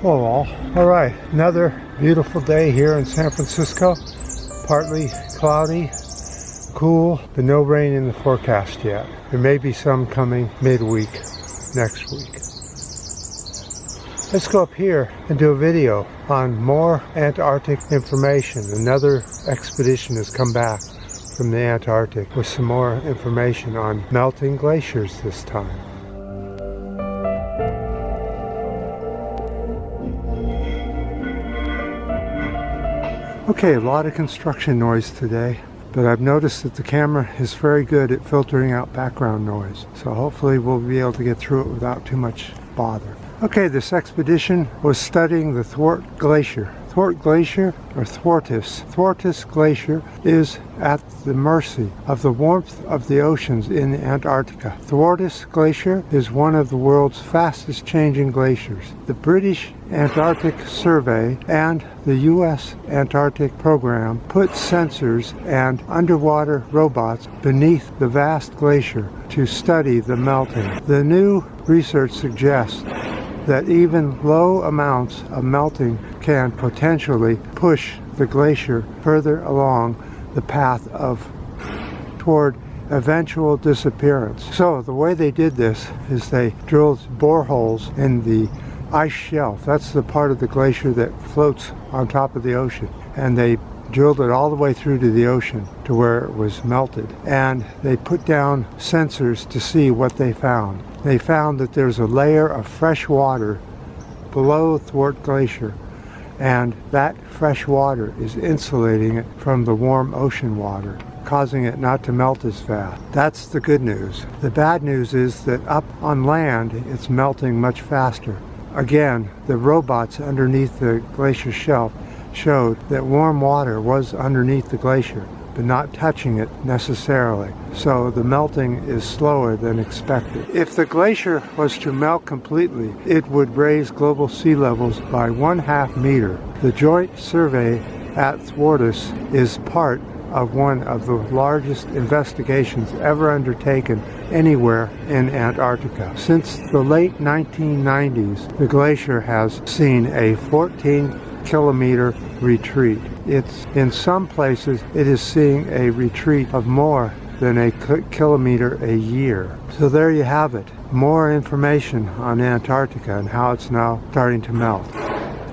Hello all right, another beautiful day here in San Francisco. Partly cloudy, cool, but no rain in the forecast yet. There may be some coming midweek next week. Let's go up here and do a video on more Antarctic information. Another expedition has come back from the Antarctic with some more information on melting glaciers this time. Okay, a lot of construction noise today, but I've noticed that the camera is very good at filtering out background noise, so hopefully we'll be able to get through it without too much bother. Okay, this expedition was studying the Thwart Glacier. Thwart Glacier, or Thwartis Glacier, is at the mercy of the warmth of the oceans in Antarctica. Thwartis Glacier is one of the world's fastest changing glaciers. The British Antarctic Survey and the U.S. Antarctic Program put sensors and underwater robots beneath the vast glacier to study the melting. The new research suggests that even low amounts of melting can potentially push the glacier further along the path toward eventual disappearance. So the way they did this is they drilled boreholes in the ice shelf. That's the part of the glacier that floats on top of the ocean. And they drilled it all the way through to the ocean to where it was melted. And they put down sensors to see what they found. They found that there's a layer of fresh water below Thwart Glacier, and that fresh water is insulating it from the warm ocean water, causing it not to melt as fast. That's the good news. The bad news is that up on land, it's melting much faster. Again, the robots underneath the glacier shelf showed that warm water was underneath the glacier, but not touching it necessarily. So the melting is slower than expected. If the glacier was to melt completely, it would raise global sea levels by 1/2 meter. The joint survey at Thwartis is part of one of the largest investigations ever undertaken anywhere in Antarctica. Since the late 1990s, the glacier has seen a 14-kilometer retreat. In some places, it is seeing a retreat of more than a kilometer a year. So there you have it. More information on Antarctica and how it's now starting to melt.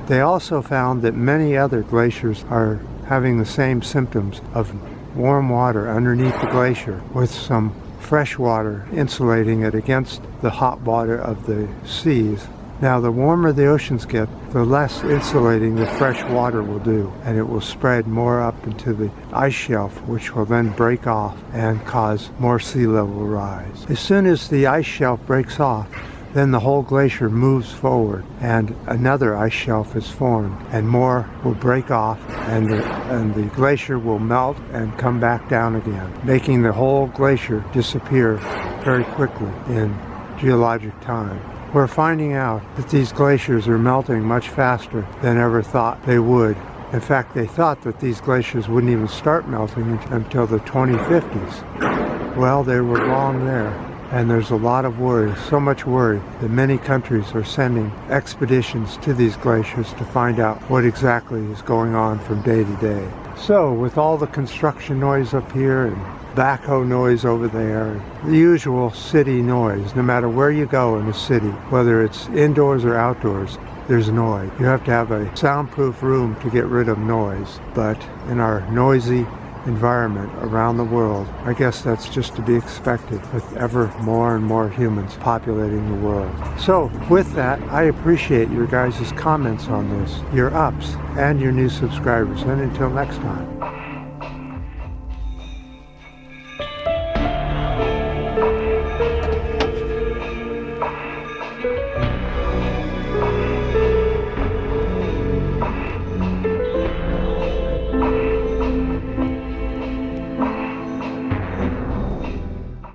They also found that many other glaciers are having the same symptoms of warm water underneath the glacier with some fresh water insulating it against the hot water of the seas. Now, the warmer the oceans get, the less insulating the fresh water will do, and it will spread more up into the ice shelf, which will then break off and cause more sea level rise. As soon as the ice shelf breaks off, then the whole glacier moves forward and another ice shelf is formed, and more will break off, and the glacier will melt and come back down again, making the whole glacier disappear very quickly in geologic time. We're finding out that these glaciers are melting much faster than ever thought they would. In fact, they thought that these glaciers wouldn't even start melting until the 2050s. Well, they were wrong there. And there's a lot of worry, so much worry, that many countries are sending expeditions to these glaciers to find out what exactly is going on from day to day. So, with all the construction noise up here and backhoe noise over there, the usual city noise, no matter where you go in the city, whether it's indoors or outdoors, there's noise. You have to have a soundproof room to get rid of noise. But in our noisy environment around the world, I guess that's just to be expected with ever more and more humans populating the world. So with that, I appreciate your guys' comments on this, your ups, and your new subscribers. And until next time.